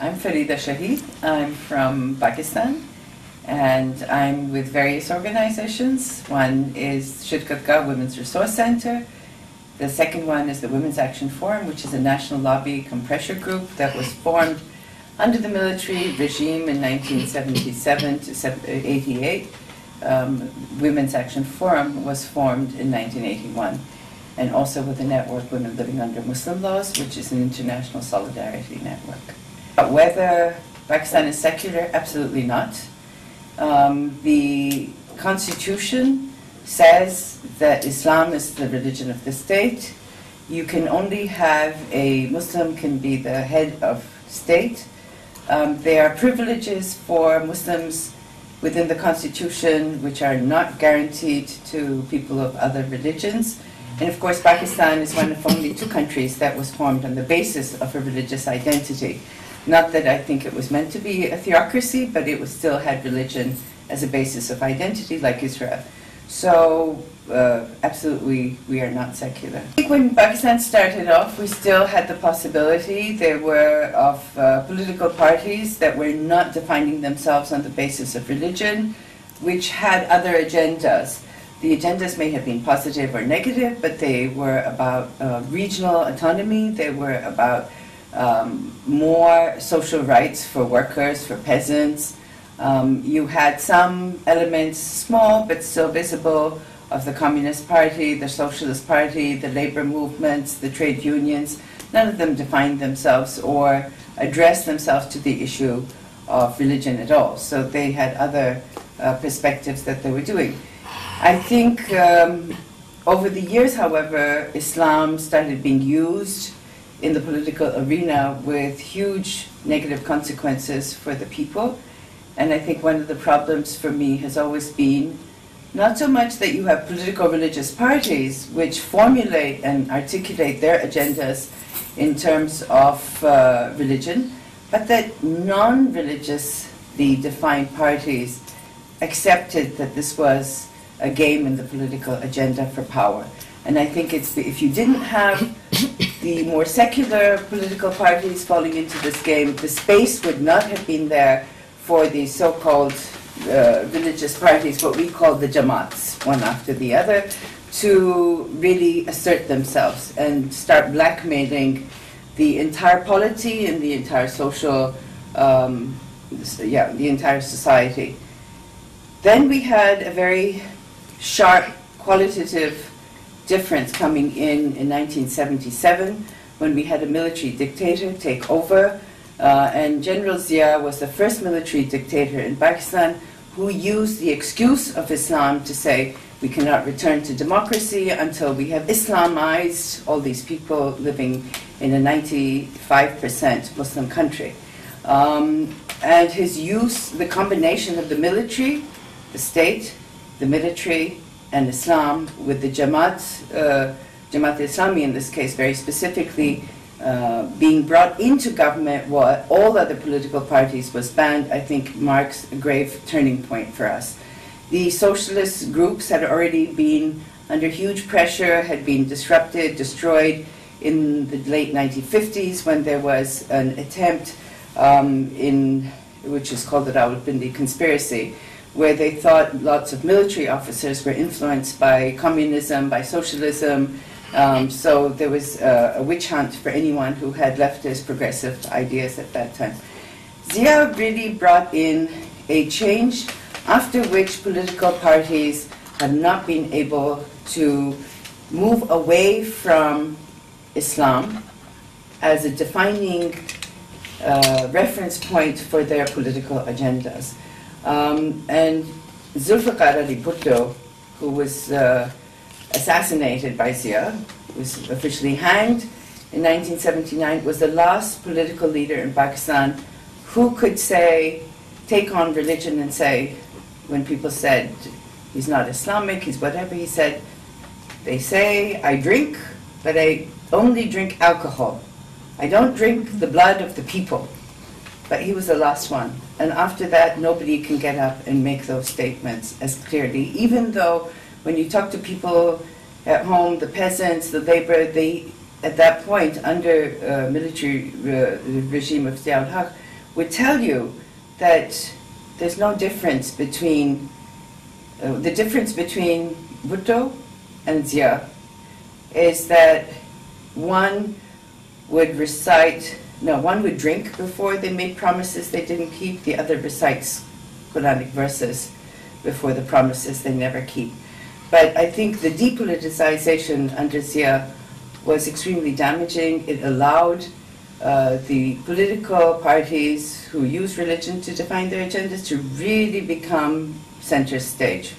I'm Farida Shaheed. I'm from Pakistan, and I'm with various organizations. One is Shirkat Women's Resource Center. The second one is the Women's Action Forum, which is a national lobby pressure group that was formed under the military regime in 1977 to 88. Women's Action Forum was formed in 1981, and also with the network Women Living Under Muslim Laws, which is an international solidarity network. Whether Pakistan is secular, absolutely not. The Constitution says that Islam is the religion of the state. You can only have a Muslim can be the head of state. There are privileges for Muslims within the Constitution which are not guaranteed to people of other religions. And of course, Pakistan is one of only two countries that was formed on the basis of a religious identity. Not that I think it was meant to be a theocracy, but it still had religion as a basis of identity, like Israel. So, absolutely, we are not secular. I think when Pakistan started off, we still had the possibility. There were of political parties that were not defining themselves on the basis of religion, which had other agendas. The agendas may have been positive or negative, but they were about regional autonomy. They were about more social rights for workers, for peasants. You had some elements, small but still visible, of the Communist Party, the Socialist Party, the labor movements, the trade unions. None of them defined themselves or addressed themselves to the issue of religion at all. So they had other perspectives that they were doing. I think over the years, however, Islam started being used in the political arena with huge negative consequences for the people. And I think one of the problems for me has always been not so much that you have political religious parties which formulate and articulate their agendas in terms of religion, but that non-religiously defined parties accepted that this was a game in the political agenda for power. And I think it's, if you didn't have the more secular political parties falling into this game, the space would not have been there for the so-called religious parties, what we call the Jamaats, one after the other, to really assert themselves and start blackmailing the entire polity and the entire social, the entire society. Then we had a very sharp qualitative difference coming in 1977 when we had a military dictator take over, and General Zia was the first military dictator in Pakistan who used the excuse of Islam to say we cannot return to democracy until we have Islamized all these people living in a 95% Muslim country. And his use, the combination of the military, the state, the military, and Islam, with the Jamaat Islami in this case very specifically, being brought into government while all other political parties was banned, I think marks a grave turning point for us. The socialist groups had already been under huge pressure, had been disrupted, destroyed in the late 1950s when there was an attempt which is called the Rawalpindi conspiracy, where they thought lots of military officers were influenced by communism, by socialism. So there was a witch hunt for anyone who had leftist progressive ideas at that time. Zia really brought in a change after which political parties have not been able to move away from Islam as a defining reference point for their political agendas. And Zulfikar Ali Bhutto, who was assassinated by Zia, was officially hanged in 1979, was the last political leader in Pakistan who could say, take on religion and say, when people said he's not Islamic, he's whatever, he said, they say I drink, but I only drink alcohol. I don't drink the blood of the people. But he was the last one. And after that, nobody can get up and make those statements as clearly, even though when you talk to people at home, the peasants, the labor, they, at that point, under military regime of Zia ul-Haq, would tell you that there's no difference between, the difference between Bhutto and Zia is that one would one would drink before they made promises they didn't keep, the other recites Quranic verses before the promises they never keep. But I think the depoliticization under Zia was extremely damaging. It allowed the political parties who use religion to define their agendas to really become center stage.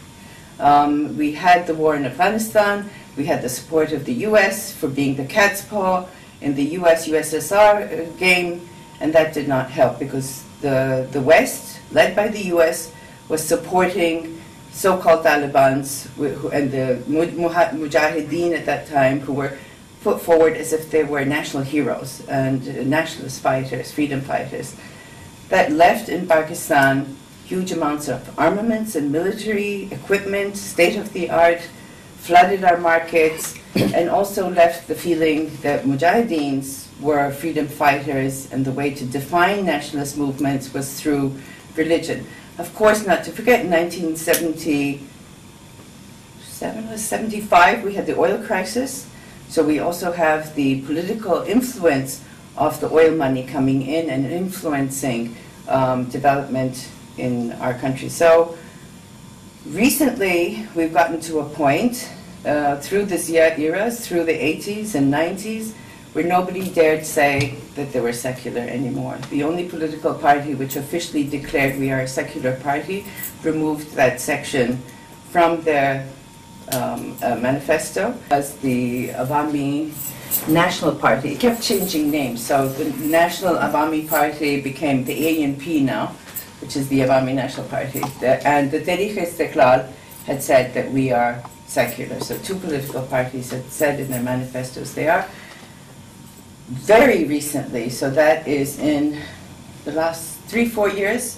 We had the war in Afghanistan, we had the support of the US for being the cat's paw in the US-USSR game, and that did not help because the West, led by the US, was supporting so-called Talibans and the Mujahideen at that time, who were put forward as if they were national heroes and nationalist fighters, freedom fighters. That left in Pakistan huge amounts of armaments and military equipment, state-of-the-art, flooded our markets, and also left the feeling that Mujahideens were freedom fighters and the way to define nationalist movements was through religion. Of course, not to forget, in 1977 or 75, we had the oil crisis. So we also have the political influence of the oil money coming in and influencing development in our country. So recently, we've gotten to a point through the Zia eras, through the 80s and 90s, where nobody dared say that they were secular anymore. The only political party which officially declared we are a secular party removed that section from their manifesto as the Awami National Party. It kept changing names, so the National Awami Party became the ANP now, which is the Awami National Party. And the Tehreek-e-Istiqlal had said that we are secular. So two political parties had said in their manifestos they are. Very recently, so that is in the last 3-4 years,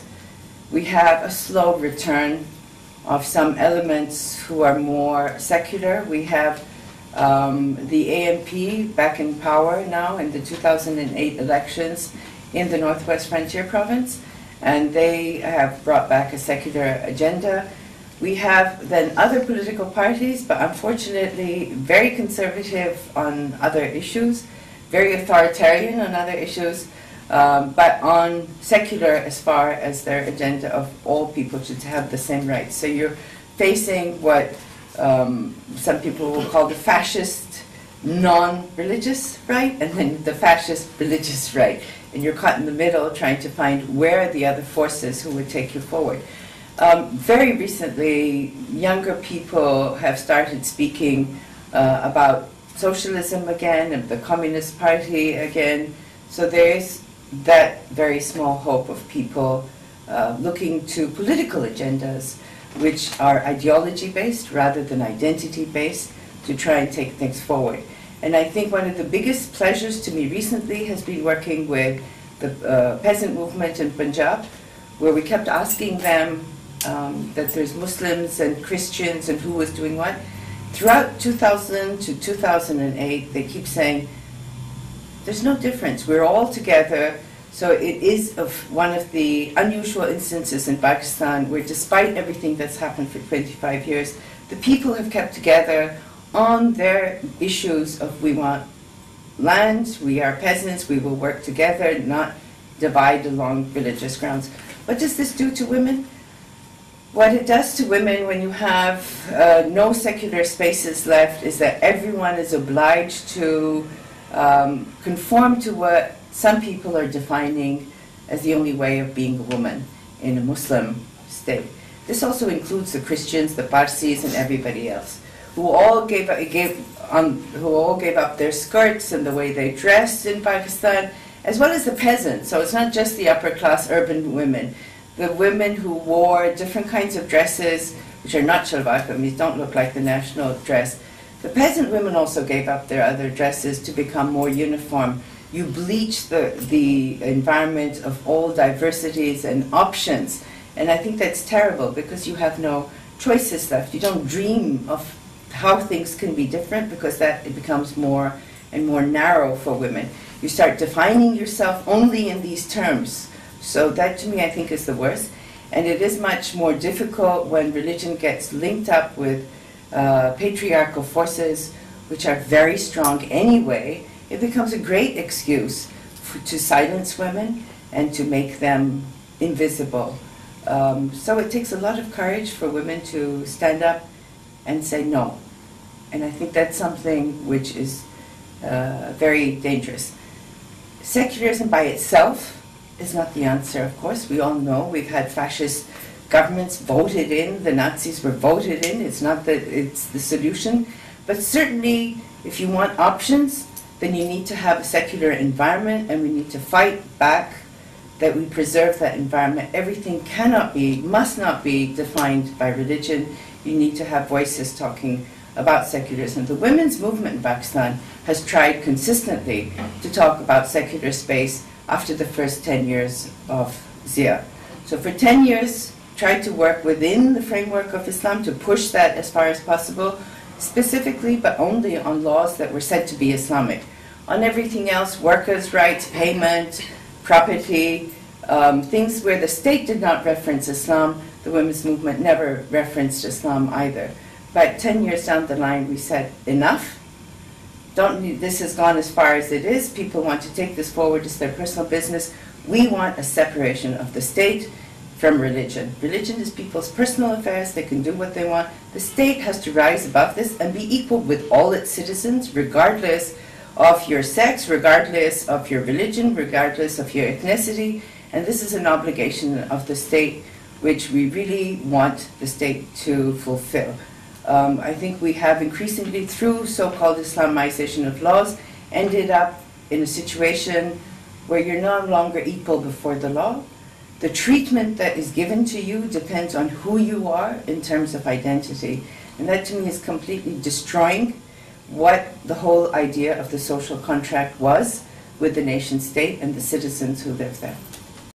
we have a slow return of some elements who are more secular. We have the ANP back in power now in the 2008 elections in the Northwest Frontier Province, and they have brought back a secular agenda. We have then other political parties, but unfortunately very conservative on other issues, very authoritarian on other issues, but on secular as far as their agenda of all people should have the same rights. So you're facing what some people will call the fascist non-religious right, and then the fascist religious right. And you're caught in the middle trying to find where are the other forces who would take you forward. Very recently, younger people have started speaking about socialism again and the Communist Party again. So there is that very small hope of people looking to political agendas which are ideology-based rather than identity-based to try and take things forward. And I think one of the biggest pleasures to me recently has been working with the peasant movement in Punjab, where we kept asking them that there's Muslims and Christians and who was doing what. Throughout 2000 to 2008, they keep saying, there's no difference, we're all together. So it is one of the unusual instances in Pakistan where despite everything that's happened for 25 years, the people have kept together on their issues of we want land, we are peasants, we will work together, not divide along religious grounds. What does this do to women? What it does to women when you have no secular spaces left is that everyone is obliged to conform to what some people are defining as the only way of being a woman in a Muslim state. This also includes the Christians, the Parsis, and everybody else, who all gave up their skirts and the way they dressed in Pakistan, as well as the peasants. So it's not just the upper class urban women. The women who wore different kinds of dresses, which are not shalwar kameez, don't look like the national dress. The peasant women also gave up their other dresses to become more uniform. You bleach the environment of all diversities and options. And I think that's terrible because you have no choices left. You don't dream of how things can be different because that it becomes more and more narrow for women. You start defining yourself only in these terms. So that to me I think is the worst. And it is much more difficult when religion gets linked up with patriarchal forces, which are very strong anyway. It becomes a great excuse to silence women and to make them invisible. So it takes a lot of courage for women to stand up and say no. And I think that's something which is very dangerous. Secularism by itself is not the answer, of course. We all know we've had fascist governments voted in, the Nazis were voted in. It's not that it's the solution. But certainly, if you want options, then you need to have a secular environment, and we need to fight back that we preserve that environment. Everything cannot be, must not be defined by religion. You need to have voices talking about secularism. The women's movement in Pakistan has tried consistently to talk about secular space after the first 10 years of Zia. So for 10 years, tried to work within the framework of Islam to push that as far as possible, specifically, but only on laws that were said to be Islamic. On everything else, workers' rights, payment, property, things where the state did not reference Islam, the women's movement never referenced Islam either. But 10 years down the line, we said, enough. This has gone as far as it is. People want to take this forward. It's their personal business. We want a separation of the state from religion. Religion is people's personal affairs. They can do what they want. The state has to rise above this and be equal with all its citizens, regardless of your sex, regardless of your religion, regardless of your ethnicity. And this is an obligation of the state which we really want the state to fulfill. I think we have increasingly, through so-called Islamization of laws, ended up in a situation where you're no longer equal before the law. The treatment that is given to you depends on who you are in terms of identity. And that to me is completely destroying what the whole idea of the social contract was with the nation state and the citizens who live there.